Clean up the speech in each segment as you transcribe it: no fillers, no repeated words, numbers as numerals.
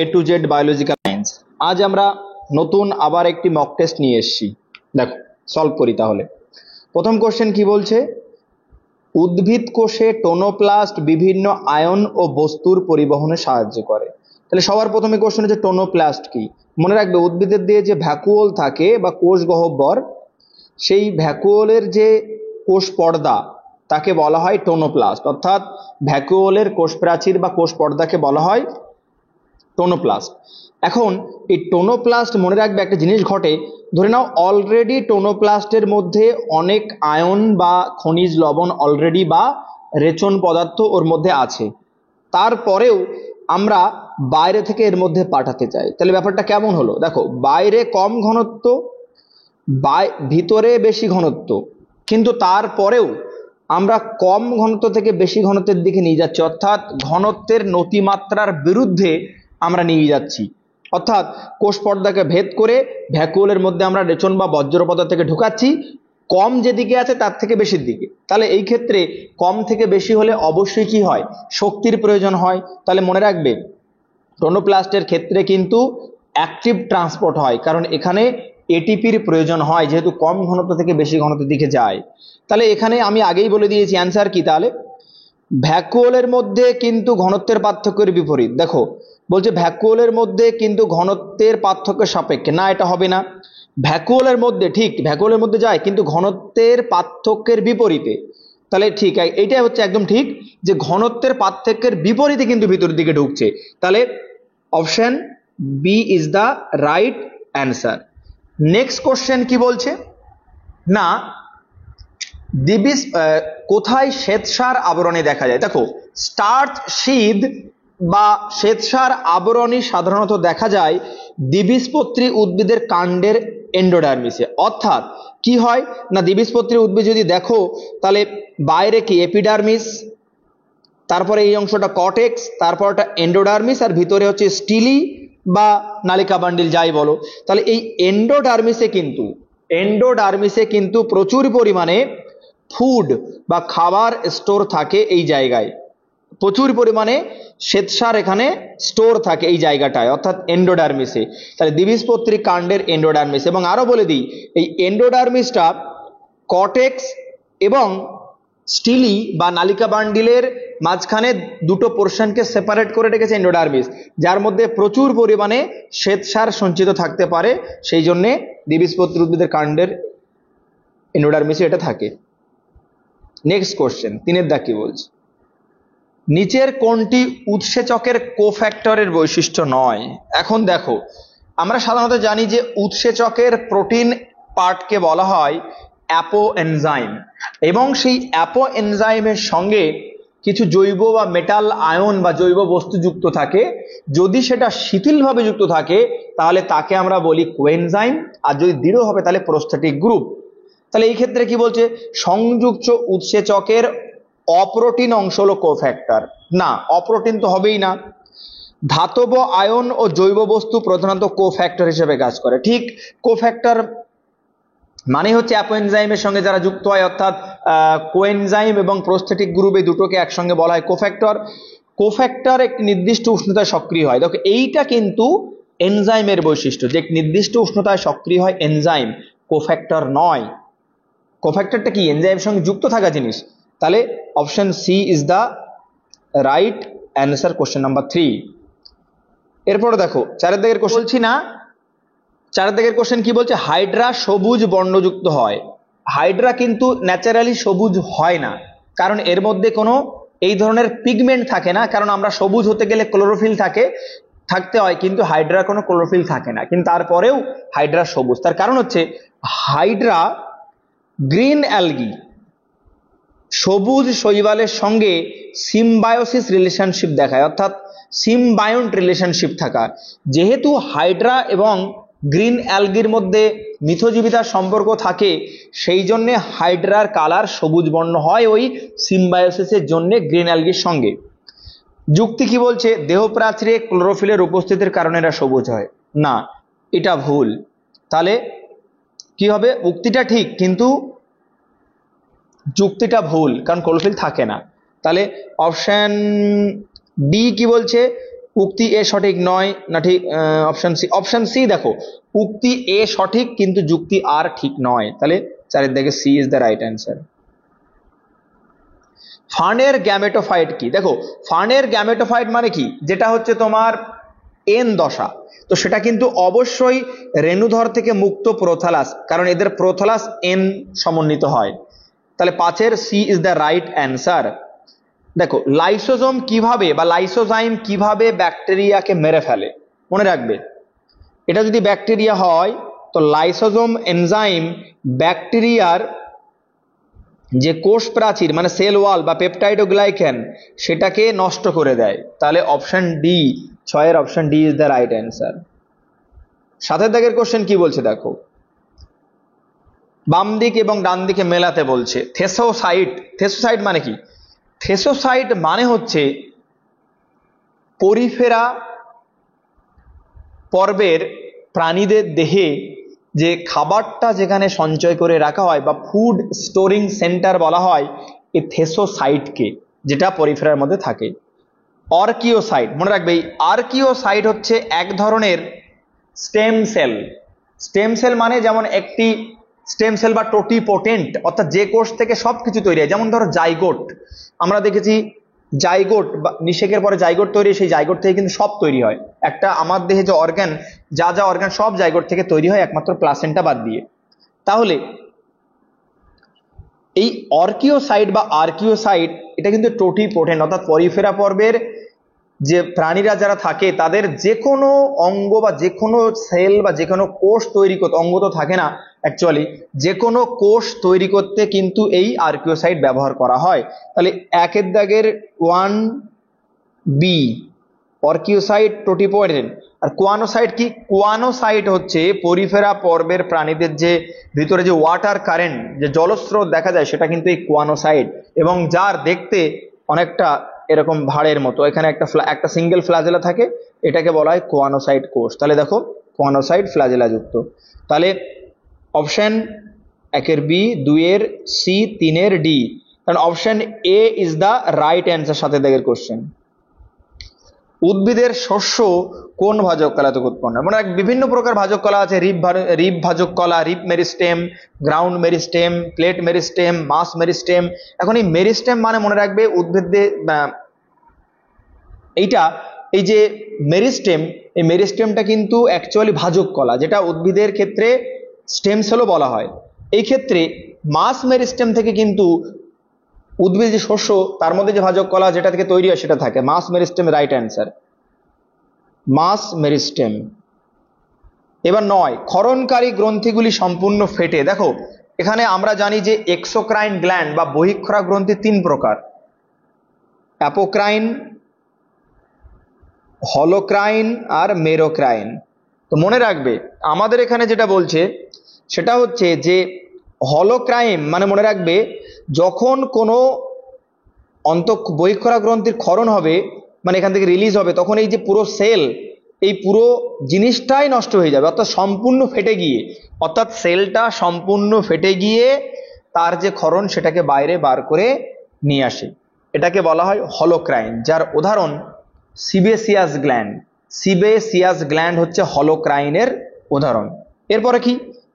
A to Z biological science. আজ আমরা নতুন আবার একটি মক টেস্ট নিয়ে এসেছি। দেখো সলভ করি তাহলে। প্রথম কোশ্চেন কি বলছে, উদ্ভিদ কোষে টোনোপ্লাস্ট বিভিন্ন আয়ন ও বস্তুর পরিবহনে সাহায্য করে। তাহলে সবার প্রথমে কোশ্চেন হচ্ছে টোনোপ্লাস্ট কি। মনে রাখবে উদ্ভিদের দিয়ে যে ভ্যাকুওল থাকে বা কোষ গহ্বর, সেই ভ্যাকুওলের যে কোষ পর্দা তাকে বলা হয় টোনোপ্লাস্ট, অর্থাৎ ভ্যাকুওলের কোষ প্রাচীর বা কোষ পর্দাকে বলা হয় টোনোপ্লাস্ট। এখন এই টোনোপ্লাস্ট মনে রাখবে একটা জিনিস ঘটে, ধরে নাও অলরেডি টোনোপ্লাস্টের মধ্যে অনেক আয়ন বা খনিজ লবণ অলরেডি বা রেচন পদার্থ ওর মধ্যে আছে, তারপরেও আমরা বাইরে থেকে এর মধ্যে পাঠাতে চাই। তাহলে ব্যাপারটা কেমন হলো, দেখো বাইরে কম ঘনত্ব, ভিতরে বেশি ঘনত্ব, কিন্তু তারপরেও আমরা কম ঘনত্ব থেকে বেশি ঘনত্বের দিকে নিয়ে যাচ্ছি, অর্থাৎ ঘনত্বের নতিমাত্রার বিরুদ্ধে আমরা নিয়ে যাচ্ছি। অর্থাৎ কোষ পর্দাকে ভেদ করে ভ্যাকুওলের মধ্যে আমরা রেচন বা বজ্র পদার্থকে ঢুকাচ্ছি কম যেদিকে আছে তার থেকে বেশির দিকে। তাহলে এই ক্ষেত্রে কম থেকে বেশি হলে অবশ্যই কি হয়, শক্তির প্রয়োজন হয়। তাহলে মনে রাখবে টোনোপ্লাস্টের ক্ষেত্রে কিন্তু অ্যাক্টিভ ট্রান্সপোর্ট হয়, কারণ এখানে এটিপির প্রয়োজন হয়, যেহেতু কম ঘনত্ব থেকে বেশি ঘনত্বের দিকে যায়। তাহলে এখানে আমি আগেই বলে দিয়েছি অ্যান্সার কি, তাহলে ভ্যাকুওলের মধ্যে কিন্তু ঘনত্বের পার্থক্যের বিপরীত। দেখো বলছে ভ্যাকুওলের মধ্যে কিন্তু ঘনত্বের পার্থক্য সাপেক্ষে, না এটা হবে না। ভ্যাকুওলের মধ্যে ঠিক ভ্যাকুওলের মধ্যে যায় কিন্তু ঘনত্বের পার্থক্যের বিপরীতে। তাহলে ঠিক এইটাই হচ্ছে একদম ঠিক, যে ঘনত্বের পার্থক্যের বিপরীতে কিন্তু ভিতরের দিকে ঢুকছে। তাহলে option b is the right answer. Next question কি বলছে না, কোথায় শ্বেতসার আবরণী দেখা যায়। দেখো স্টার্চ শীট বা শ্বেতসার আবরণী সাধারণত দেখা যায় দ্বিবীজপত্রী উদ্ভিদের কাণ্ডের এন্ডোডার্মিসে। অর্থাৎ কি হয় না, দ্বিবীজপত্রী উদ্ভিদ যদি দেখো তাহলে বাইরে কি এপিডার্মিস, তারপরে এই অংশটা কর্টেক্স, তারপরটা এন্ডোডার্মিস, আর ভিতরে হচ্ছে স্টিলি বা নালিকা বান্ডিল যাই বলো। তাহলে এই এন্ডোডার্মিসে কিন্তু প্রচুর পরিমাণে ফুড বা খাবার স্টোর থাকে এই জায়গায়, প্রচুর পরিমাণে শ্বেতসার এখানে স্টোর থাকে এই জায়গাটায়, অর্থাৎ এন্ডোডার্মিসে। তাহলে দ্বিবীজপত্রী কাণ্ডের এন্ডোডার্মিস। এবং আরো বলে দিই, এই এন্ডোডার্মিসটা কর্টেক্স এবং স্টিলি বা নালিকা বান্ডিলের মাঝখানে দুটো পোর্শনকে সেপারেট করে রেখেছে এন্ডোডার্মিস, যার মধ্যে প্রচুর পরিমাণে শ্বেতসার সঞ্চিত থাকতে পারে, সেই জন্যে দ্বিবীজপত্রী উদ্ভিদের কাণ্ডের এন্ডোডার্মিসে এটা থাকে। নেক্সট কোশ্চেন, 3 দাগ কি বলছে, নিচের কোনটি উৎসেচকের কোফ্যাক্টরের বৈশিষ্ট্য নয়। এখন দেখো আমরা সাধারণত জানি যে উৎসেচকের প্রোটিন পার্টকে বলা হয় অ্যাপো এনজাইম, এবং সেই অ্যাপো এনজাইমের সঙ্গে কিছু জৈব বা মেটাল আয়ন বা জৈব বস্তু যুক্ত থাকে। যদি সেটা শিথিলভাবে যুক্ত থাকে তাহলে তাকে আমরা বলি কোএনজাইম, আর যদি দৃঢ় হবে তাহলে প্রোস্ট্যাটিক গ্রুপ। তাহলে এই ক্ষেত্রে কি বলছে, সংযুক্ত উৎসেচকের অপ্রোটিন অংশ হলো কোফ্যাক্টর। না, অপ্রোটিন তো হবেই না। ধাতব আয়ন ও জৈব বস্তু প্রধানত কোফ্যাক্টর হিসেবে কাজ করে। ঠিক, কোফ্যাক্টর মানে হচ্ছে অ্যাপোএনজাইমের সঙ্গে যারা যুক্ত হয়, অর্থাৎ কোএনজাইম এবং প্রোস্ট্যাটিক গ্রুপ, এই দুটোকে একসঙ্গে বলা হয় কোফ্যাক্টর। কোফ্যাক্টর একটি নির্দিষ্ট উষ্ণতায় সক্রিয় হয়। দেখো এইটা কিন্তু এনজাইমের বৈশিষ্ট্য, যে নির্দিষ্ট উষ্ণতায় সক্রিয় হয় এনজাইম, কোফ্যাক্টর নয়। কোফ্যাক্টরটা কি, এনজাইমের সঙ্গে যুক্ত থাকা জিনিস। তাহলে option c is the right answer, question number 3। এরপরে দেখো 4 দাগের কোশ্চেন বলছি না, 4 দাগের কোশ্চেন কি বলছে, হাইড্রা সবুজ বর্ণযুক্ত হয়। হাইড্রা কিন্তু ন্যাচারালি সবুজ হয় না, কারণ এর মধ্যে কোনো এই ধরনের পিগমেন্ট থাকে না। কারণ আমরা সবুজ হতে গেলে ক্লোরোফিল থাকতে হয়, কিন্তু হাইড্রার কোনো ক্লোরোফিল থাকে না, কিন্তু তারপরেও হাইড্রা সবুজ। তার কারণ হচ্ছে হাইড্রা গ্রিন অ্যালগি সবুজ শৈবালের সঙ্গে সিম্বায়োসিস রিলেশনশিপ দেখায়, অর্থাৎ সিম্বায়ন্ট রিলেশনশিপ থাকা। যেহেতু হাইড্রা এবং গ্রিন অ্যালগির মধ্যে মিথজীবিতার সম্পর্ক থাকে, সেই জন্যে হাইড্রার কালার সবুজ বর্ণ হয় ওই সিম্বায়োসিসের জন্য গ্রিন অ্যালগির সঙ্গে। যুক্তি কি বলছে, দেহপ্রাচীরে ক্লোরোফিলের উপস্থিতির কারণে এরা সবুজ হয়। না, এটা ভুল। তাহলে কি হবে, উক্তিটা ঠিক কিন্তু যুক্তিটা ভুল, কারণ ক্লোরোফিল থাকে না। তাহলে অপশন ডি কি বলছে, উক্তি এ সঠিক নয় না ঠিক? অপশন সি দেখো, উক্তি এ সঠিক কিন্তু যুক্তি আর ঠিক নয়, তাহলে চারের দিকে c is the right answer. ফার্নের গ্যামেটোফাইট কি? দেখো, ফার্নের গ্যামেটোফাইট মানে কি, যেটা হচ্ছে তোমার এন দশা, তো সেটা কিন্তু অবশ্যই রেণুধর থেকে মুক্ত প্রোথালাস, কারণ এদের প্রোথালাস এন সমন্বিত হয়, তাহলে 5-এর C is the right answer. দেখো, লাইসোজোম কিভাবে বা লাইসোজাইম কিভাবে ব্যাকটেরিয়াকে মেরে ফেলে, মনে রাখবে, এটা যদি ব্যাকটেরিয়া হয় তো লাইসোজোম এনজাইম ব্যাকটেরিয়ার যে কোষ প্রাচীর মানে সেল ওয়াল বা পেপটাইডোগ্লাইকেন সেটাকে নষ্ট করে দেয়, তাহলে অপশন ডি, 6-এর option D is the right answer. 7-এর দাগের কোশ্চেন কি বলছে দেখো, বাম দিক এবং ডান দিকে মেলাতে বলছে। থেসোসাইট, থেসোসাইট মানে কি? থেসোসাইট মানে হচ্ছে পরিফেরা পর্বের প্রাণীদের দেহে যে খাবারটা যেখানে সঞ্চয় করে রাখা হয় বা ফুড স্টোরিং সেন্টার বলা হয় এই থেসোসাইটকে, যেটা পরিফেরার মধ্যে থাকে। আর্কিওসাইট, মনে রাখবে, এই আর্কিওসাইট হচ্ছে এক ধরনের স্টেম সেল। স্টেম সেল মানে যেমন একটি স্টেম সেল বা টোটিপোটেন্ট, অর্থাৎ যে কোষ থেকে সবকিছু তৈরি হয়, যেমন ধরো জাইগোট, আমরা দেখেছি জাইগোট বা নিষেকের পরে জাইগোট তৈরি, সেই জাইগোট থেকে কিন্তু সব তৈরি হয়। একটা আমার দেহে যে অর্গান, যা যা অর্গান সব জাইগোট থেকে তৈরি হয় একমাত্র প্লাসেন্টা বাদ দিয়ে। তাহলে এই অর্কিওসাইট বা আর্কিওসাইট এটা কিন্তু টোটিপোটেন্ট, অর্থাৎ পরিফেরা পর্বের যে প্রাণীরা যারা থাকে তাদের যে কোনো অঙ্গ বা যে কোনো সেল বা যে কোনো কোষ তৈরি করতে, অঙ্গ তো থাকে না অ্যাকচুয়ালি, যে কোনো কোষ তৈরি করতে কিন্তু এই আর্কিওসাইট ব্যবহার করা হয়। তাহলে 1-এর দাগের 1B অর্কিওসাইট টোটিপোটেন্ট। আর কোয়ানোসাইট কি? কোয়ানোসাইট হচ্ছে পরিফেরা পর্বের প্রাণীদের যে ভিতরে যে ওয়াটার কারেন্ট, যে জলস্রোত দেখা যায় সেটা কিন্তু এই কোয়ানোসাইট, এবং যার দেখতে অনেকটা এরকম ভাড়ের মতো, এখানে একটা সিঙ্গেল ফ্লাজেলা থাকে, এটাকে বলা হয় কোয়ানোসাইট কোষ। তাহলে দেখো, কোয়ানোসাইট ফ্লাজেলা যুক্ত। তাহলে অপশন 1-এর বি, 2-এর সি, 3-এর ডি, কারণ option A is the right answer. 7-এর দাগের কোশ্চেন, উদ্ভিদের শস্য কোন ভাজক কলা থেকে উৎপন্ন? মানে বিভিন্ন প্রকার ভাজক কলা আছে, রিপ ভাজক কলা, rib meristem, ground meristem, plate meristem, mass meristem. এখন এই মেরিস্টেম মানে মনে রাখবে উদ্ভিদের এইটা, এই যে মেরিস্টেম, এই মেরিস্টেমটা কিন্তু অ্যাকচুয়ালি ভাজক কলা, যেটা উদ্ভিদের ক্ষেত্রে স্টেম সেলও বলা হয়। এই ক্ষেত্রে মাস মেরিস্টেম থেকে কিন্তু উদ্ভিদ যে শস্য তার মধ্যে যে ভাজক কলা যেটা থেকে তৈরি হয় সেটা থাকে। মাস মেরিস্টেম রাইট অ্যান্সার, মাস মেরিস্টেম। এবার 9, ক্ষরণকারী গ্রন্থিগুলি সম্পূর্ণ ফেটে। দেখো, এখানে আমরা জানি যে এক্সোক্রাইন গ্ল্যান্ড বা বহিঃক্ষরা গ্রন্থি 3 প্রকার, অ্যাপোক্রাইন, হলোক্রাইন আর মেরোক্রাইন। তো মনে রাখবে আমাদের এখানে যেটা বলছে সেটা হচ্ছে যে হলোক্রাইন মানে মনে রাখবে যখন কোনো বহিঃক্ষরা গ্রন্থির ক্ষরণ হবে, মানে এখান থেকে রিলিজ হবে, তখন এই যে পুরো সেল, এই পুরো জিনিসটাই নষ্ট হয়ে যাবে, অর্থাৎ সম্পূর্ণ ফেটে গিয়ে, অর্থাৎ সেলটা সম্পূর্ণ ফেটে গিয়ে তার যে ক্ষরণ সেটাকে বাইরে বার করে নিয়ে আসে, এটাকে বলা হয় হলোক্রাইন, যার উদাহরণ সিবেসিয়াস গ্ল্যান্ড। সিবেসিয়াস গ্ল্যান্ড হচ্ছে হলোক্রাইনের উদাহরণ। এরপরে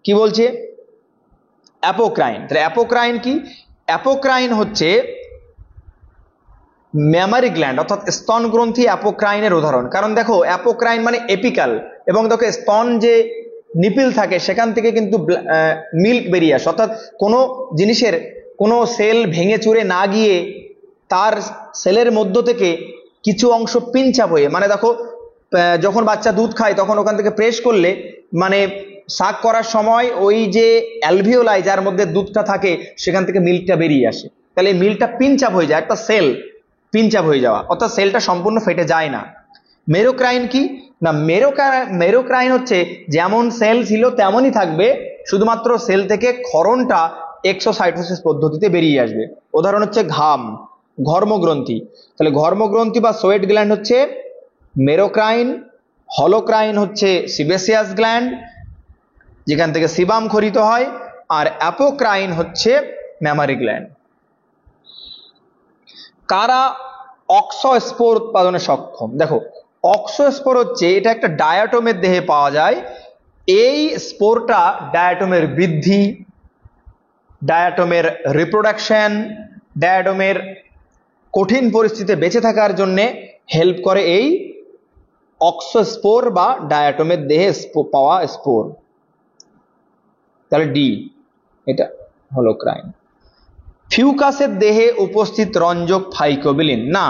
কি বলছে? অ্যাপোক্রাইন। তাহলে অ্যাপোক্রাইন কি? অ্যাপোক্রাইন হচ্ছে ম্যামারি গ্ল্যান্ড, অর্থাৎ স্তন গ্রন্থি অ্যাপোক্রাইনের উদাহরণ। কারণ দেখো, অ্যাপোক্রাইন মানে এপিক্যাল, এবং দেখো স্তন যে নিপিল থাকে সেখান থেকে কিন্তু মিল্ক বেরিয়ে আসে, অর্থাৎ কোনো জিনিসের কোনো সেল ভেঙে চুরে না গিয়ে তার সেলের মধ্য থেকে কিছু অংশ পিঞ্চ আপ হয়ে, মানে দেখো যখন বাচ্চা দুধ খায় তখন ওখান থেকে প্রেস করলে মানে শাক করার সময় ওই যে অ্যালভিওলাই যার মধ্যে দুধটা থাকে সেখান থেকে মিল্কটা বেরিয়ে আসে, তাহলে এই মিল্কটা পিঞ্চ আপ হয়ে যায়, একটা সেল পিঞ্চ আপ হয়ে যাওয়া, অর্থাৎ সেলটা সম্পূর্ণ ফেটে যায় না। মেরোক্রাইন কি না? মেরোক্রাইন হচ্ছে যেমন সেল ছিল তেমনই থাকবে, শুধুমাত্র সেল থেকে ক্ষরণটা এক্সোসাইটোসিস পদ্ধতিতে বেরিয়ে আসবে। উদাহরণ হচ্ছে ঘাম, ঘর্মগ্রন্থি। তাহলে ঘর্মগ্রন্থি বা সোয়েট গ্ল্যান্ড হচ্ছে মেরোক্রাইন, হলোক্রাইন হচ্ছে সিবেসিয়াস গ্ল্যান্ড যেখান থেকে সিবাম খরিত হয়, আর অ্যাপোক্রাইন হচ্ছে ম্যামারি গ্ল্যান্ড। কারা অক্সোস্পোর উৎপাদনে সক্ষম? দেখো, অক্সোস্পোর হচ্ছে এটা একটা ডায়াটমের দেহে পাওয়া যায়। এই স্পোরটা ডায়াটমের বৃদ্ধি, ডায়াটমের রিপ্রোডাকশন, ডায়াটমের কঠিন পরিস্থিতিতে বেঁচে থাকার জন্য হেল্প করে এই অক্সোস্পোর বা ডায়াটমের দেহে পাওয়া স্পোর। তাহলে ডি এটা হলো ক্রাইম। ফিউকাসের দেহে উপস্থিত রঞ্জক ফাইকোবিলিন না,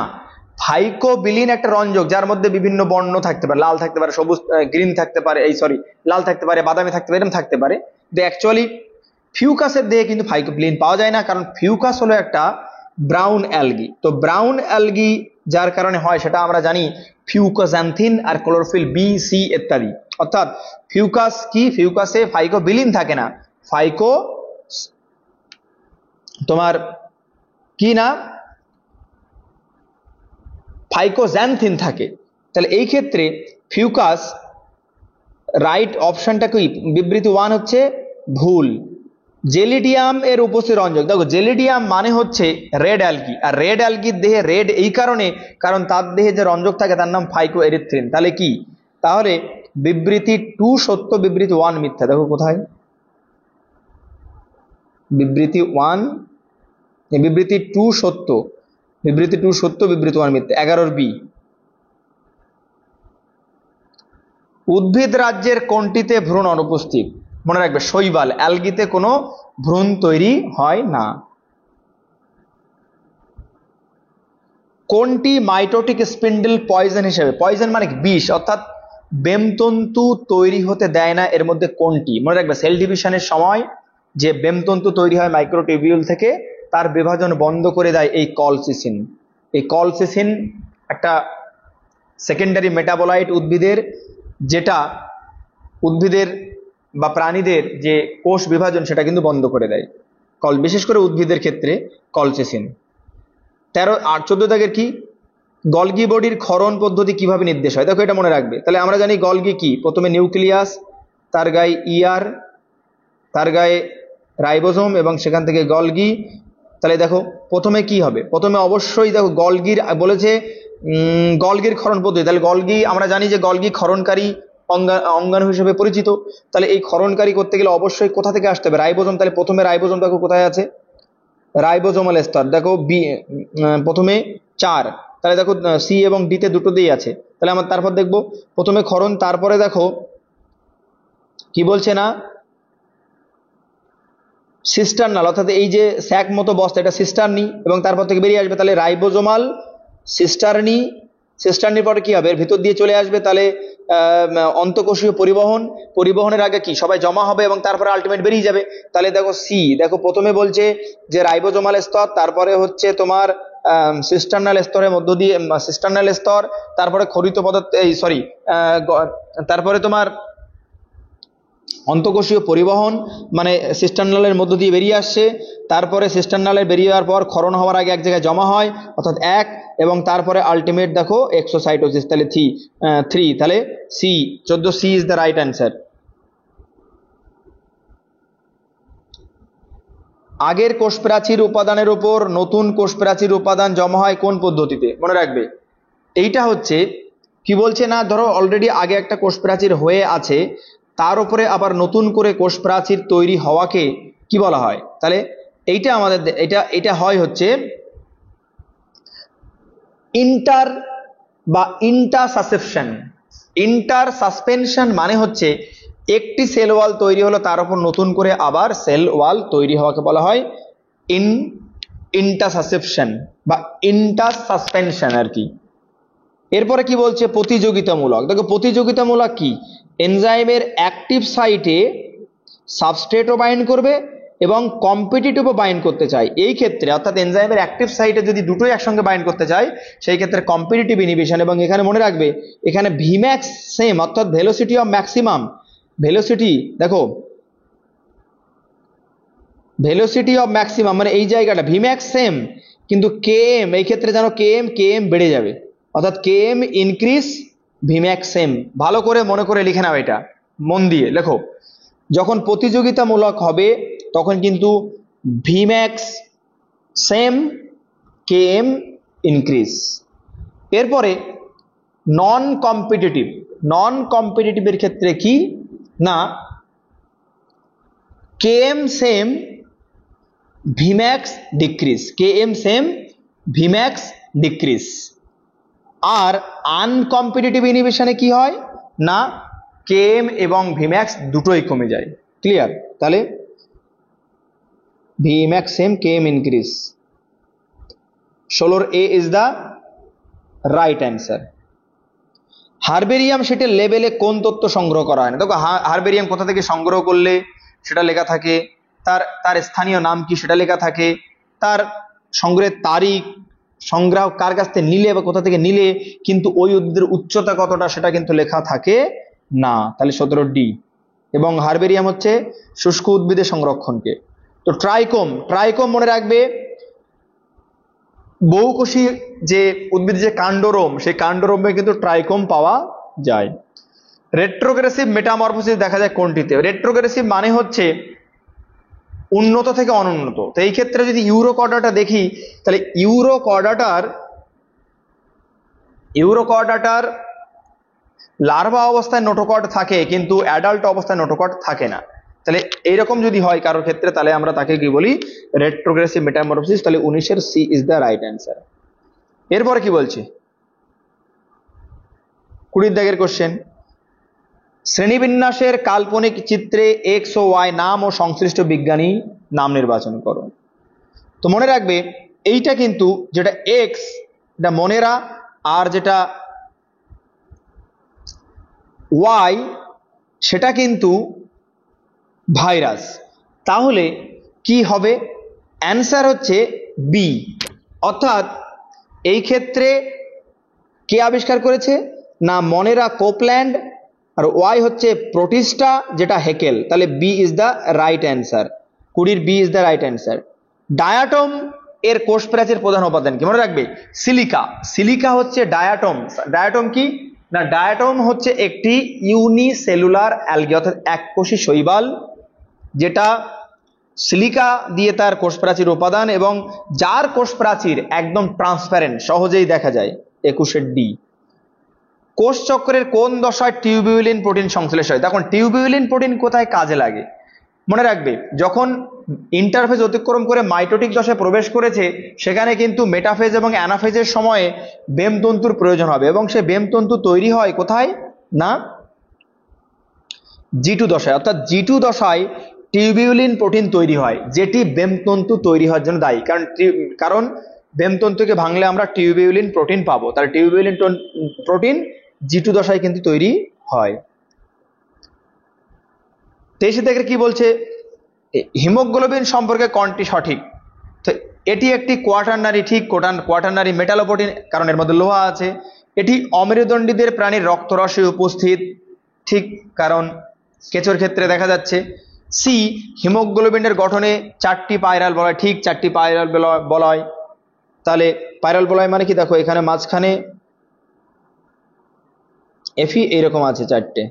ফাইকোবিলিন একটা রঞ্জক যার মধ্যে বিভিন্ন বর্ণ থাকতে পারে, লাল থাকতে পারে, সবুজ গ্রিন থাকতে পারে, লাল থাকতে পারে, বাদামি থাকতে পারে, এরকম থাকতে পারে। অ্যাকচুয়ালি ফিউকাসের দেহে কিন্তু ফাইকোবিলিন পাওয়া যায় না, কারণ ফিউকাস হলো একটা ব্রাউন অ্যালগি। তো ব্রাউন অ্যালগি যার কারণে হয় সেটা আমরা জানি, ফিউকোজ্যান্থিন আর ক্লোরোফিল বি, সি ইত্যাদি। অর্থাৎ ফিউকাস কি, ফিউকাসে ফাইকোবিলিন থাকে না, তোমার কি না, ফাইকোজ্যান্থিন থাকে। তাহলে এই ক্ষেত্রে ফিউকাস রাইট অপশনটা কি, বিবৃতি 1 হচ্ছে ভুল। জেলিডিয়াম এর উপস্থিত রঞ্জক, দেখো জেলিডিয়াম মানে হচ্ছে রেড অ্যালগি, আর রেড অ্যালগির দেহে রেড এই কারণে কারণ তার দেহে যে রঞ্জক থাকে তার নাম ফাইকোএরিথ্রিন। তাহলে কি, তাহলে বিবৃতি 2 সত্য, বিবৃতি 1 মিথ্যা। দেখো কোথায়, বিবৃতি 1, বিবৃতি 2 সত্য, বিবৃতি 2 সত্য, বিবৃতি 1 মিথ্যা। 11 বি। উদ্ভিদ রাজ্যের কোনটিতে ভ্রূণ অনুপস্থিত? মনে রাখবে শৈবাল, অ্যালগিতে কোনো ভ্রূণ তৈরি হয় না। কোনটি মাইটোটিক স্পিন্ডল পয়জন হিসেবে, পয়জন মানে বিষ, অর্থাৎ বেমতন্তু তৈরি হতে দেয় না, এর মধ্যে কোনটি? মনে রাখবে সেল ডিভিশনের সময় যে বেমতন্তু তৈরি হয় মাইক্রোটিবিউল থেকে, তার বিভাজন বন্ধ করে দেয় এই কলসিসিন। এই কলসিসিন একটা সেকেন্ডারি মেটাবোলাইট উদ্ভিদের, যেটা উদ্ভিদের বা প্রাণীদের যে কোষ বিভাজন সেটা কিন্তু বন্ধ করে দেয়, বিশেষ করে উদ্ভিদের ক্ষেত্রে কলসিসিন। 13 আর 14 দাগের কি, গলগি বডির ক্ষরণ পদ্ধতি কিভাবে নির্দেশ হয়? দেখো এটা মনে রাখবে। তাহলে আমরা জানি গলগি কি, প্রথমে নিউক্লিয়াস, তার গায়ে ইয়ার, তার গায়ে রাইবোজোম এবং সেখান থেকে গলগি। তাহলে দেখো প্রথমে কি হবে, প্রথমে অবশ্যই দেখো গলগির বলেছে গলগির ক্ষরণ পদ্ধতি। তাহলে গলগি আমরা জানি যে গলগি ক্ষরণকারী অঙ্গাণু হিসেবে পরিচিত। তাহলে এই ক্ষরণকারী করতে গেলে অবশ্যই কোথা থেকে আসতে হবে, রাইবোজোম। তাহলে প্রথমে রাইবোজোম দেখো কোথায় আছে, রাইবোজোমাল স্তর দেখো বি, প্রথমে 4, তাহলে দেখো সি এবং ডিতে দুটোতেই আছে। তাহলে আমরা তারপর দেখবো প্রথমে ক্ষরণ, তারপরে দেখো কি বলছে না, সিস্টার্নাল, অর্থাৎ এই যে স্যাক মতো বস্তা এটা সিস্টার্নি, এবং তারপর থেকে বেরিয়ে আসবে। তাহলে রাইবোজোমাল সিস্টার্নি, সিস্টার্নির পরে কি হবে, এর ভিতর দিয়ে চলে আসবে। তাহলে অন্তঃকোষীয় পরিবহন, পরিবহনের আগে কি সবাই জমা হবে এবং তারপরে আলটিমেট বেরিয়ে যাবে। তাহলে দেখো সি, দেখো প্রথমে বলছে যে রাইবোজোমাল স্তর, তারপরে হচ্ছে তোমার সিস্টার্নাল স্তরের মধ্য দিয়ে, সিস্টার্নাল স্তর, তারপরে খরিত পদার্থ, তারপরে তোমার অন্তঃকোষীয় পরিবহন মানে সিস্টার্নালের মধ্য দিয়ে বেরিয়ে আসছে, তারপরে সিস্টার্নালের বেরিয়ে যাওয়ার পর ক্ষরণ হওয়ার আগে এক জায়গায় জমা হয় অর্থাৎ 1, এবং তারপরে আলটিমেট দেখো এক্সোসাইটোসিস। তাহলে 3, তাহলে c, 14 c is the right answer. আগের কোষ প্রাচীর উপাদানের উপর নতুন কোষ প্রাচীর উপাদান জমা হয় কোন পদ্ধতিতে? মনে রাখবে এইটা হচ্ছে কি বলছে না, ধরো অলরেডি আগে একটা কোষ প্রাচীর হয়ে আছে, তার উপরে আবার নতুন করে কোষ প্রাচীর তৈরি হওয়াকে কি বলা হয়? তাহলে এইটা আমাদের এটা হয় হচ্ছে ইন্টার বা ইন্টারসাসেপশন। ইন্টারসাসপেনশন মানে হচ্ছে একটি সেল ওয়াল তৈরি হলো, তার উপর নতুন করে আবার সেল ওয়াল তৈরি হওয়াকে বলা হয় ইন্টারসাসেপশন বা ইন্টারসাসপেনশন আর কি। এরপরে কি বলছে, প্রতিযোগিতামূলক। দেখো প্রতিযোগিতামূলক কি, এনজাইমের অ্যাক্টিভ সাইটে সাবস্ট্রেটও বাইন্ড করবে এবং কম্পিটিটিভও বাইন্ড করতে চাই। এই ক্ষেত্রে অর্থাৎ এনজাইমের অ্যাক্টিভ সাইটে যদি দুটোই একসঙ্গে বাইন্ড করতে চাই, সেই ক্ষেত্রে কম্পিটিটিভ ইনহিবিশন। এবং এখানে মনে রাখবে এখানে ভিম্যাক্স সেম, অর্থাৎ ভেলোসিটি অফ ম্যাক্সিমাম, ভেলোসিটি দেখো ভেলোসিটি অফ ম্যাক্সিমাম মানে এই জায়গাটা ভিম্যাক্স সেম, কিন্তু কেএম এই ক্ষেত্রে জানো কেএম বেড়ে যাবে, অর্থাৎ কেএম ইনক্রিজ ভিম্যাক্স সেম। ভালো করে মনে করে লিখে নাও, এটা মন দিয়ে লেখো। যখন প্রতিযোগিতামূলক হবে তখন কিন্তু ভিম্যাক্স সেম, কেএম ইনক্রিজ। এরপরে নন কম্পিটিটিভ, নন কম্পিটিটিভের ক্ষেত্রে কি না km same Vmax decrease, km same Vmax decrease. আর আনকম্পিটিটিভ ইনহিবিশনে কি হয় না km এবং Vmax দুটোই কমে যায়। ক্লিয়ার? তাহলে Vmax same km increase, 16 A is the right answer. Herbarium শিটের লেবেলে কোন তথ্য সংগ্রহ করা হয় না? দেখো হার্বেরিয়াম কোথা থেকে সংগ্রহ করলে সেটা লেখা থাকে, তার স্থানীয় নাম কি সেটা লেখা থাকে, তার সংগ্রহের তারিখ, সংগ্রাহক কার কাছ থেকে নিলে বা কোথা থেকে নিলে, কিন্তু ওই উদ্ভিদের উচ্চতা কতটা সেটা কিন্তু লেখা থাকে না। তাহলে 17D। এবং হার্বেরিয়াম হচ্ছে শুষ্ক উদ্ভিদের সংরক্ষণকে। তো ট্রাইকোম, ট্রাইকোম মনে রাখবে বহুকোষী যে উদ্ভিদ যে কাণ্ডরোম, সেই কাণ্ডরোমে কিন্তু ট্রাইকোম পাওয়া যায়। রেট্রোগ্রেসিভ মেটামরফোসিস দেখা যায় কোনটিতে? রেট্রোগ্রেসিভ মানে হচ্ছে উন্নত থেকে অনুন্নত। তো এই ক্ষেত্রে যদি ইউরোকর্ডাটা দেখি তাহলে ইউরোকর্ডাটার লার্ভা অবস্থায় নোটোকর্ড থাকে কিন্তু অ্যাডাল্ট অবস্থায় নোটোকর্ড থাকে না। তাহলে এইরকম যদি হয় কারোর ক্ষেত্রে তাহলে আমরা তাকে কি বলি? Retrogressive metamorphosis. তাহলে 19-এর C is the right answer. এরপরে কি বলছে 20 দাগের কোশ্চেন, শ্রেণীবিন্যাসের কাল্পনিক চিত্রে এক্স ও ওয়াই নাম ও সংশ্লিষ্ট বিজ্ঞানী নাম নির্বাচন করো। তো মনে রাখবে এইটা কিন্তু যেটা এক্স এটা মনেরা, আর যেটা ওয়াই সেটা কিন্তু ভাইরাস। তাহলে কি হবে? অ্যান্সার হচ্ছে বি। অর্থাৎ এই ক্ষেত্রে কে আবিষ্কার করেছে না মনেরা কোপল্যান্ড, আর ওয়াই হচ্ছে প্রোটিস্টা যেটা হেকেল। তাহলে b is the right answer. 20 b is the right answer. Diatom এর কোষ প্রাচীর প্রধান উপাদান কি? মনে রাখবে সিলিকা। সিলিকা হচ্ছে ডায়াটম। ডায়াটম কি না ডায়াটম হচ্ছে একটি ইউনিসেলুলার অ্যালগে অর্থাৎ এককোষী শৈবাল, যেটা সিলিকা দিয়ে তার কোষ প্রাচীর উপাদান এবং যার কোষ প্রাচীর একদম ট্রান্সপারেন্ট, সহজেই দেখা যায়। 21-এর ডি। কোষ চক্রের কোন দশায় টিউবিউলিন প্রোটিন সংশ্লেষ হয়? দেখুন টিউবিউলিন প্রোটিন কোথায় কাজে লাগে? মনে রাখবে যখন ইন্টারফেজ অতিক্রম করে মাইটোটিক দশায় প্রবেশ করেছে সেখানে কিন্তু মেটাফেজ এবং অ্যানাফেজের সময়ে বেমতন্তুর প্রয়োজন হবে, এবং সে বেমতন্তু তৈরি হয় কোথায় না G2 দশায়। অর্থাৎ G2 দশায় টিউবিউলিন প্রোটিন তৈরি হয়, যেটি বেমতন্তু তৈরি হওয়ার জন্য দায়ী। কারণ বেমতন্তুকে ভাঙলে আমরা টিউবিউলিন প্রোটিন পাবো। তাহলে টিউবিউলিন প্রোটিন G2 দশায় কিন্তু তৈরি হয়। 23 থেকে কি বলছে? হিমোগ্লোবিন সম্পর্কে কোনটি সঠিক? তো এটি একটি কোয়াটারনারি, ঠিক কোয়াটারনারি মেটালোপ্রোটিন, কারণ এর মধ্যে লোহা আছে। এটি অমেরুদণ্ডীদের প্রাণীর রক্তরসে উপস্থিত, ঠিক, কারণ কেঁচোর ক্ষেত্রে দেখা যাচ্ছে। সি হিমোগ্লোবিনের গঠনে 4টি পাইরাল বলয়, ঠিক 4টি পাইরাল বলয়। তাহলে পাইরাল বলয় মানে কি? দেখো এখানে মাঝখানে এফি এইরকম আছে 4টে।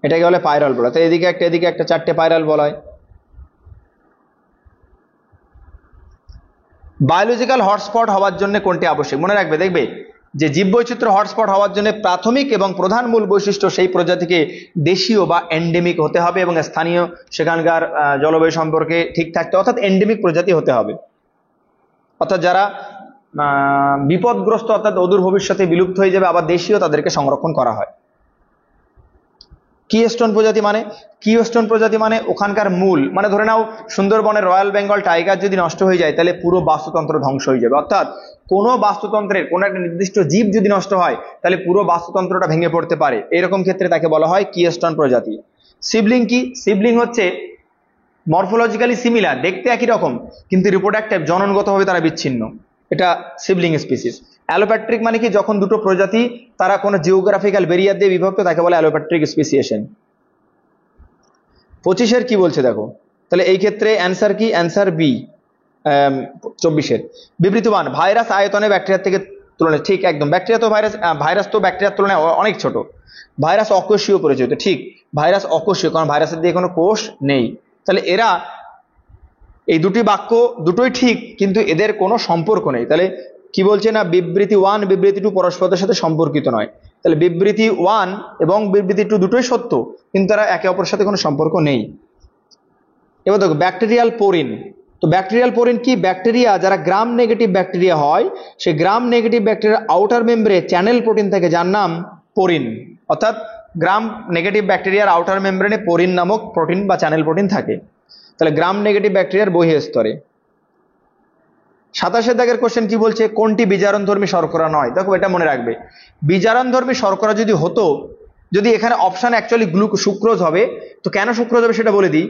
এটাকে বলে পাইরাল বলয়। তো এদিকে একটা এদিকে একটা, 4টে পাইরাল বলয়। বায়োলজিক্যাল হটস্পট হওয়ার জন্য কোনটি আবশ্যক? মনে রাখবে দেখবে যে জীববৈচিত্র্য হটস্পট হওয়ার জন্য প্রাথমিক এবং প্রধান মূল বৈশিষ্ট্য সেই প্রজাতিকে দেশীয় বা এন্ডেমিক হতে হবে এবং স্থানীয় সেখানকার জলবায়ু সম্পর্কে ঠিক থাকতে, অর্থাৎ এন্ডেমিক প্রজাতি হতে হবে। অর্থাৎ যারা বিপদগ্রস্ত অর্থাৎ অদূর ভবিষ্যতে বিলুপ্ত হয়ে যাবে আবার দেশীয়, তাদেরকে সংরক্ষণ করা হয়। কিস্টোন প্রজাতি মানে? কিস্টোন প্রজাতি মানে ওখানকার মূল, মানে ধরে নাও সুন্দরবনের রয়্যাল বেঙ্গল টাইগার যদি নষ্ট হয়ে যায় তাহলে পুরো বাস্তুতন্ত্র ধ্বংস হয়ে যাবে। অর্থাৎ কোনো বাস্তুতন্ত্রের কোনো একটা নির্দিষ্ট জীব যদি নষ্ট হয় তাহলে পুরো বাস্তুতন্ত্রটা ভেঙে পড়তে পারে। এরকম ক্ষেত্রে তাকে বলা হয় কিস্টোন প্রজাতি। সিবলিং কি? সিবলিং হচ্ছে মরফোলজিক্যালি সিমিলার, দেখতে একই রকম কিন্তু রিপ্রোডাক্টিভ জননগতভাবে তারা বিচ্ছিন্ন, এটা সিবলিং স্পিসিস। অ্যালোপ্যাট্রিক মানে কি? যখন দুটো প্রজাতি তারা কোনো জিওগ্রাফিক্যাল বেরিয়ার দিয়ে বিভক্ত, তাকে বলে অ্যালোপ্যাট্রিক স্পেসিয়েশন। 25-এর কি বলছে দেখো, তাহলে এই ক্ষেত্রে অ্যান্সার কি? Answer B. 24-এর বিবৃতবান ভাইরাস আয়তনে ব্যাকটেরিয়ার থেকে তুলনায়, ঠিক একদম। ব্যাকটেরিয়া তো ভাইরাস তো ব্যাকটেরিয়ার তুলনায় অনেক ছোট। ভাইরাস অকোষীয় পরিচিত, ঠিক, ভাইরাস অকোষীয়, কারণ ভাইরাসের দিয়ে কোনো কোষ নেই। তাহলে এই দুটি বাক্য দুটোই ঠিক, কিন্তু এদের কোনো সম্পর্ক নেই। তাহলে কি বলছে না, বিবৃতি 1 বিবৃতি 2 পরস্পরের সাথে সম্পর্কিত নয়। তাহলে বিবৃতি 1 এবং বিবৃতি 2 দুটোই সত্য, কিন্তু তারা একে অপরের সাথে কোনো সম্পর্ক নেই। এবার দেখো ব্যাকটেরিয়াল পোরিন। তো ব্যাকটেরিয়াল পোরিন কি? ব্যাকটেরিয়া যারা গ্রাম নেগেটিভ ব্যাকটেরিয়া হয়, সেই গ্রাম নেগেটিভ ব্যাকটেরিয়ার আউটার মেমব্রে চ্যানেল প্রোটিন থাকে যার নাম পোরিন। অর্থাৎ গ্রাম নেগেটিভ ব্যাকটেরিয়ার আউটার মেমব্রেনে পোরিন নামক প্রোটিন বা চ্যানেল প্রোটিন থাকে। তাহলে গ্রাম নেগেটিভ ব্যাকটেরিয়ার বহিঃস্তরে। 27 দাগের কোশ্চেন কি বলছে, কোনটি বিজারণধর্মী শর্করা নয়? দেখো এটা মনে রাখবে, বিজারণধর্মী শর্করা যদি হতো, যদি এখানে অপশন অ্যাকচুয়ালি সুক্রোজ হবে, তো কেন সুক্রোজ হবে সেটা বলে দিই।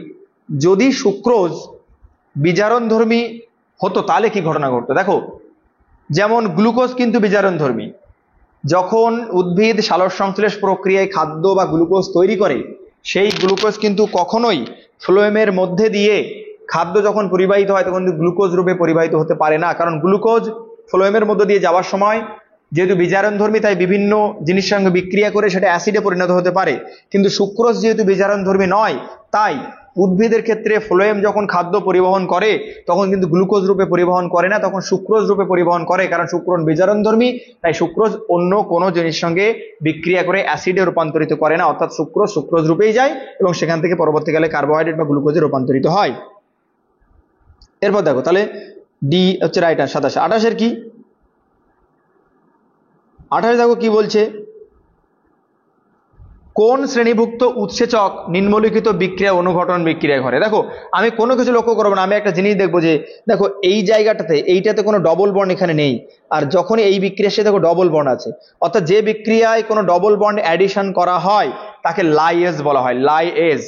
যদি সুক্রোজ বিজারণধর্মী হতো তাহলে কি ঘটনা ঘটতো দেখো। যেমন গ্লুকোজ কিন্তু বিজারণধর্মী। যখন উদ্ভিদ সালোক সংশ্লেষ প্রক্রিয়ায় খাদ্য বা গ্লুকোজ তৈরি করে, সেই গ্লুকোজ কিন্তু কখনোই ফ্লোয়েমের মধ্যে দিয়ে খাদ্য যখন পরিবাহিত হয় তখন গ্লুকোজ রূপে পরিবাহিত হতে পারে না, কারণ গ্লুকোজ ফ্লোয়েমের মধ্যে দিয়ে যাওয়ার সময় যেহেতু বিজারণধর্মী, তাই বিভিন্ন জিনিসের সঙ্গে বিক্রিয়া করে সেটা অ্যাসিডে পরিণত হতে পারে। কিন্তু সুক্রোজ যেহেতু বিজারণধর্মী নয়, তাই উদ্ভিদের ক্ষেত্রে ফ্লোয়েম যখন খাদ্য পরিবহন করে তখন কিন্তু গ্লুকোজ রূপে পরিবহন করে না, তখন সুক্রোজ রূপে পরিবহন করে, কারণ সুক্রোজ বিজারণধর্মী। তাই সুক্রোজ অন্য কোনো জিনিসের সঙ্গে বিক্রিয়া করে অ্যাসিডে রূপান্তরিত করে না, অর্থাৎ সুক্রোজ রূপেই যায় এবং সেখান থেকে পরবর্তীকালে কার্বোহাইড্রেট বা গ্লুকোজে রূপান্তরিত হয়। এরপর দেখো, তাহলে ডি হচ্ছে রাইট আনসার। 27 কি? 28 দেখো কি বলছে, কোন শ্রেণীভুক্ত উৎসেচক নিম্নলিখিত বিক্রিয়া অনুঘটন বিক্রিয়া ঘটে? দেখো আমি কোনো কিছু লক্ষ্য করবো না, আমি একটা জিনিস দেখবো যে দেখো এই জায়গাটাতে এইটাতে কোনো ডবল বন্ড এখানে নেই, আর যখন এই বিক্রিয়া সে দেখো ডবল বন্ড আছে, অর্থাৎ যে বিক্রিয়ায় কোনো ডবল বন্ড অ্যাডিশন করা হয় তাকে লাইএজ বলা হয়। লাইএজ।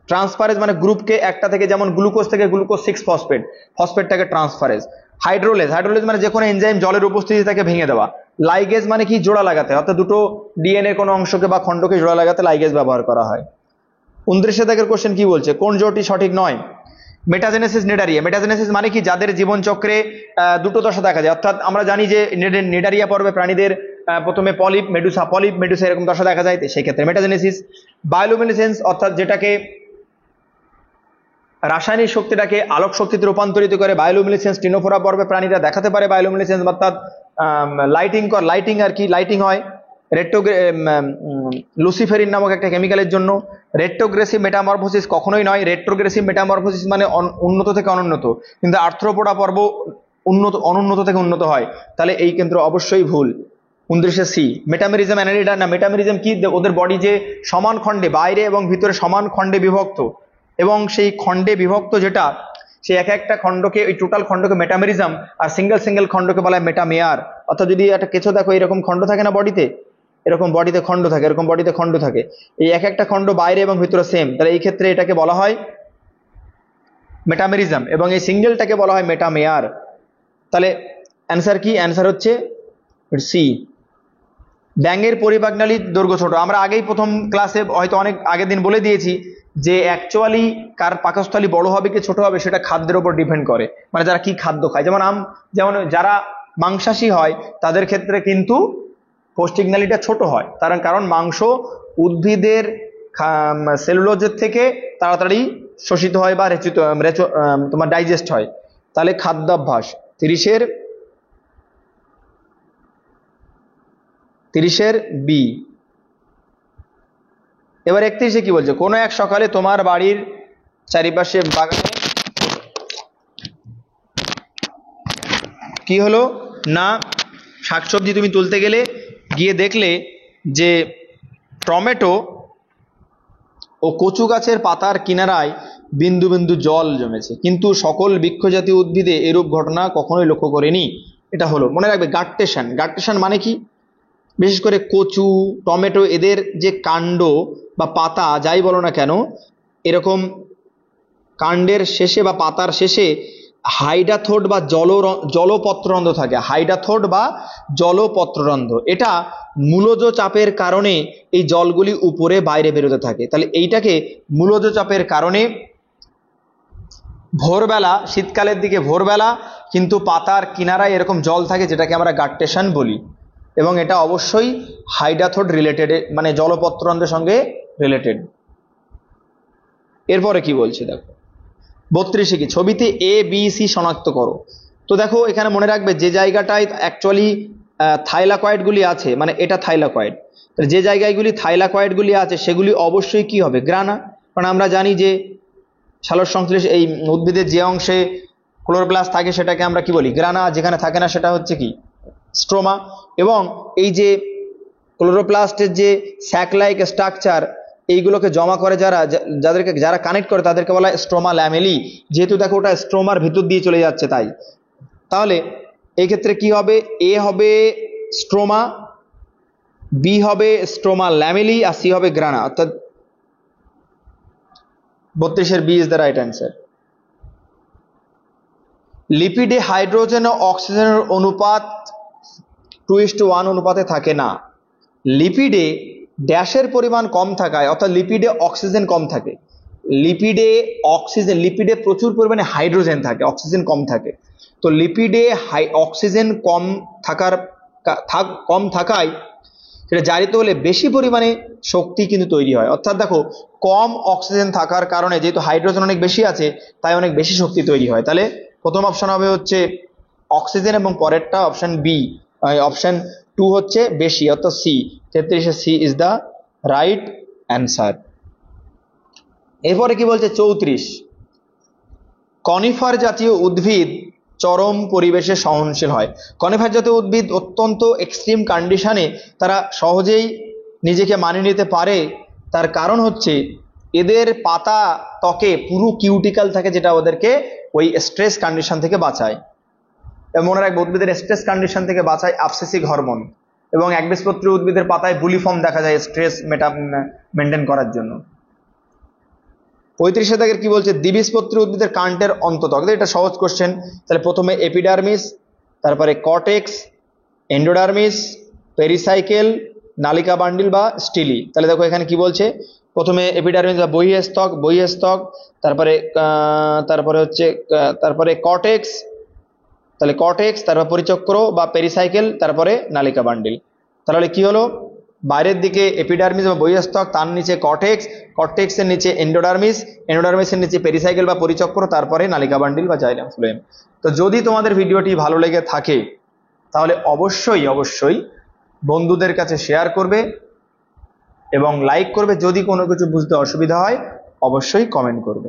ট্রান্সফারেজ মানে গ্রুপকে একটা থেকে, যেমন গ্লুকোজ থেকে গ্লুকোজ 6 ফসফেট, ফসফেটটাকে ট্রান্সফারেজ। হাইড্রোলেজ, হাইড্রোলেজ মানে যে কোনো এনজাইম জলের উপস্থিতি তাকে ভেঙে দেওয়া। লাইগেজ মানে কি? জোড়া লাগাতে, অর্থাৎ দুটো ডিএনএ কোনো অংশকে বা খণ্ডকে জোড়া লাগাতে লাইগেজ ব্যবহার করা হয়। 29 দাগের কোশ্চেন কি বলছে, কোন জোড়টি সঠিক নয়? Metagenesis, Cnidaria. মেটাজেনেসিস মানে কি? যাদের জীবনচক্রে দুটো দশা দেখা যায়, অর্থাৎ আমরা জানি যে নিডারিয়া পর্বে প্রাণীদের প্রথমে পলিপ মেডুসা এরকম দশা দেখা যায়, সেই ক্ষেত্রে মেটাজেনেসিস। বায়োলুমিনেসেন্স অর্থাৎ যেটাকে রাসায়নিক শক্তিটাকে আলোক শক্তিতে রূপান্তরিত করে, বায়োলুমিনেসেন্স টিনোফোরা পর্বে প্রাণীরা দেখাতে পারে বায়োলুমিনেসেন্স, অর্থাৎ লাইটিং আর কি, লাইটিং হয়। লুসিফেরিন নামক একটা কেমিক্যালের জন্য। রেট্রোগ্রেসিভ মেটামরফোসিস কখনোই নয়। রেট্রোগ্রেসিভ মেটামরফোসিস মানে উন্নত থেকে অনুন্নত, কিন্তু আর্থ্রোপোডা পর্ব অনুন্নত থেকে উন্নত হয়, তাহলে এই কেন্দ্র অবশ্যই ভুল। 29 সি। মেটামেরিজম অ্যানালিডা না, মেটামেরিজম কি? ওদের বডি যে সমান খণ্ডে, বাইরে এবং ভিতরে সমান খণ্ডে বিভক্ত, এবং সেই খণ্ডে বিভক্ত যেটা, সেই এক একটা খণ্ডকে, ওই টোটাল খণ্ডকে মেটামেরিজম, আর সিঙ্গেল খণ্ডকে বলা হয় মেটামেয়ার। অর্থাৎ যদি একটা কেঁচো দেখো, এরকম খণ্ড থাকে না বডিতে, এরকম বডিতে খণ্ড থাকে, এরকম বডিতে খণ্ড থাকে, এই এক একটা খণ্ড বাইরে এবং ভিতরে সেম, তাহলে এই ক্ষেত্রে এটাকে বলা হয় মেটামেরিজম, এবং এই সিঙ্গেলটাকে বলা হয় মেটামেয়ার। তাহলে অ্যান্সার কি? অ্যান্সার হচ্ছে সি। ব্যাঙের পরিপাকনালীর দৈর্ঘ্য ছোট। আমরা আগেই প্রথম ক্লাসে হয়তো অনেক আগের দিন বলে দিয়েছি যে অ্যাকচুয়ালি কার পাকস্থলী বড় হবে কি ছোট হবে সেটা খাদ্যের উপর ডিপেন্ড করে, মানে যারা কি খাদ্য খায়। যেমন যারা মাংসাশী হয় তাদের ক্ষেত্রে কিন্তু কোষ্ঠিকনালীটা ছোট হয়, কারণ মাংস উদ্ভিদের সেলুলোজের থেকে তাড়াতাড়ি শোষিত হয় বা তোমার ডাইজেস্ট হয়। তাহলে খাদ্যাভ্যাস 30-এর বি। এবার 31-এ কি বলছে, কোনো এক সকালে তোমার বাড়ির চারিপাশে বাগানে কি হলো না, শাকসবজি তুমি তুলতে গেলে, গিয়ে দেখলে যে টমেটো ও কচু গাছের পাতার কিনারায় বিন্দু বিন্দু জল জমেছে, কিন্তু সকল বৃক্ষজাতীয় উদ্ভিদে এরূপ ঘটনা কখনোই লক্ষ্য করেনি। এটা হলো, মনে রাখবে, গাট্টেশন। গাট্টেশন মানে কি? বিশেষ করে কচু, টমেটো, এদের যে কাণ্ড বা পাতা যাই বলো না কেন, এরকম কাণ্ডের শেষে বা পাতার শেষে হাইডাথোড বা জলপত্ররন্ধ্র থাকে। হাইডাথোড বা জলপত্ররন্ধ্র, এটা মূলজ চাপের কারণে এই জলগুলি উপরে বাইরে বেরোতে থাকে। তাহলে এইটাকে মূলজ চাপের কারণে ভোরবেলা, শীতকালের দিকে ভোরবেলা কিন্তু পাতার কিনারায় এরকম জল থাকে, যেটাকে আমরা গাট্টেশন বলি, এবং এটা অবশ্যই হাইডাথোড রিলেটেড, মানে জলপত্ররন্ধ্রের সঙ্গে রিলেটেড। এরপরে কি বলছে দেখো, 32 কি ছবিতে এ বি সি শনাক্ত করো। তো দেখো এখানে মনে রাখবে যে জায়গাটায় অ্যাকচুয়ালি থাইলাকয়েডগুলি আছে, মানে এটা থাইলাকয়েড, যে জায়গাগুলি থাইলাকয়েডগুলি আছে সেগুলি অবশ্যই কি হবে, গ্রানা। কারণ আমরা জানি যে সালোক সংশ্লেষ এই উদ্ভিদের যে অংশে ক্লোরোপ্লাস্ট থাকে সেটাকে আমরা কি বলি, গ্রানা। যেখানে থাকে না সেটা হচ্ছে কি, স্ট্রোমা। এবং এই যে ক্লোরোপ্লাস্টের যে স্যাক লাইক স্ট্রাকচার, এইগুলোকে জমা করে যারা কানেক্ট করে তাদেরকে বলা হয় স্ট্রোমা ল্যামেলি। যেহেতু দেখো ওটা স্ট্রোমার ভিতর দিয়ে চলে যাচ্ছে, তাই তাহলে এই ক্ষেত্রে কি হবে, এ হবে স্ট্রোমা, বি হবে স্ট্রোমা ল্যামেলি, আর সি হবে গ্রানা। অর্থাৎ 32 B is the right answer. লিপিডে হাইড্রোজেন ও অক্সিজেনের অনুপাত 2:1 অনুপাতে থাকে না। লিপিডে ড্যাশের পরিমাণ কম থাকায়, অর্থাৎ লিপিডে অক্সিজেন কম থাকে। লিপিডে প্রচুর পরিমাণে হাইড্রোজেন থাকে, অক্সিজেন কম থাকে। তো লিপিডে অক্সিজেন কম থাকায় সেটা জারিত হলে বেশি পরিমাণে শক্তি কিন্তু তৈরি হয়। অর্থাৎ দেখো কম অক্সিজেন থাকার কারণে যেহেতু হাইড্রোজেন অনেক বেশি আছে, তাই অনেক বেশি শক্তি তৈরি হয়। তাহলে প্রথম অপশন হবে হচ্ছে অক্সিজেন, এবং পরেরটা অপশন বি, অপশন 2 হচ্ছে বেশি, অর্থাৎ c. 33 c is the right answer. এরপরে কি বলছে 34, কনিফার জাতীয় উদ্ভিদ চরম পরিবেশে সহনশীল হয়। কনিফার জাতীয় উদ্ভিদ অত্যন্ত এক্সট্রিম কন্ডিশনে তারা সহজেই নিজেকে মানিয়ে নিতে পারে। তার কারণ হচ্ছে এদের পাতা ত্বকে পুরো কিউটিক্যাল থাকে, যেটা ওদেরকে ওই স্ট্রেস কন্ডিশন থেকে বাঁচায়। মনে রাখবে উদ্ভিদের স্ট্রেস কন্ডিশন থেকে বাঁচায় অ্যাবসিসিক হরমোন, এবং একবীজপত্রী উদ্ভিদের পাতায় বুলিফর্ম দেখা যায় স্ট্রেস মেনটেন করার জন্য। 35 দাগের কি বলছে, দ্বিবীজপত্রী উদ্ভিদের কাণ্ডের অন্তত্বক। এটা সহজ কোশ্চেন। তাহলে প্রথমে এপিডার্মিস, তারপরে কটেক্স, এন্ডোডার্মিস, পেরিসাইকেল, নালিকা বান্ডিল বা স্টিলি। তাহলে দেখো এখানে কি বলছে, প্রথমে এপিডার্মিস বা বহিঃস্তক, তারপরে কটেক্স, তাহলে কটেক্স, তারপর পরিচক্র বা পেরিসাইকেল, তারপরে নালিকা বান্ডিল। তাহলে কি হলো, বাইরের দিকে এপিডার্মিস বা বহিঃস্তক, তার নিচে কর্টেক্সের নিচে এন্ডোডার্মিসের নিচে পেরিসাইকেল বা পরিচক্র, তারপরে নালিকা বান্ডিল বা জাইলাম ফ্লোয়েম। তো যদি তোমাদের ভিডিওটি ভালো লেগে থাকে তাহলে অবশ্যই বন্ধুদের কাছে শেয়ার করবে এবং লাইক করবে। যদি কোনো কিছু বুঝতে অসুবিধা হয় অবশ্যই কমেন্ট করবে।